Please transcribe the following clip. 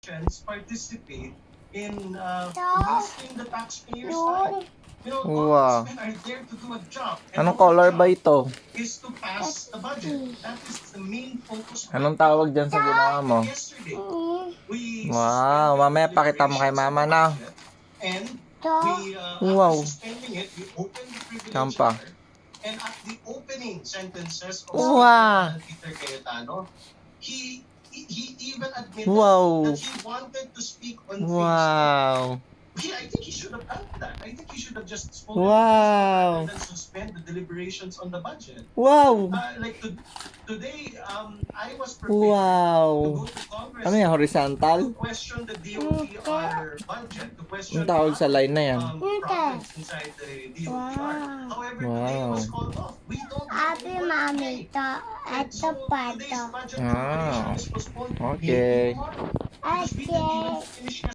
participate in wasting the taxpayers' time. Wow. Congressmen are there to do a job. Anong color ba ito? Is to pass the budget. That is the main focus. Anong tawag dyan sa ginawa mo? Yesterday, we Wow, mamaya pakita mo kay mama na. and Wow. after suspending it, we opened the privilege Champa. letter. And at the opening sentences of Wow. Peter Cayetano, he even admitted Wow. that he wanted to speak on things. Wow. I think he should have done that. I think he should have just spoken Wow. rather than suspend the deliberations on the budget. Wow. Today, I was prepared to Wow. go to Congress Ano yan, horizontal? to question the DOTR budget, to question Anong tawag sa line na yan? problems inside the DOTR. However, today it was called off. We don't Happy Mommy to at the today's pato. budget preparation is postponed. Okay. Maybe tomorrow. Because we didn't even finish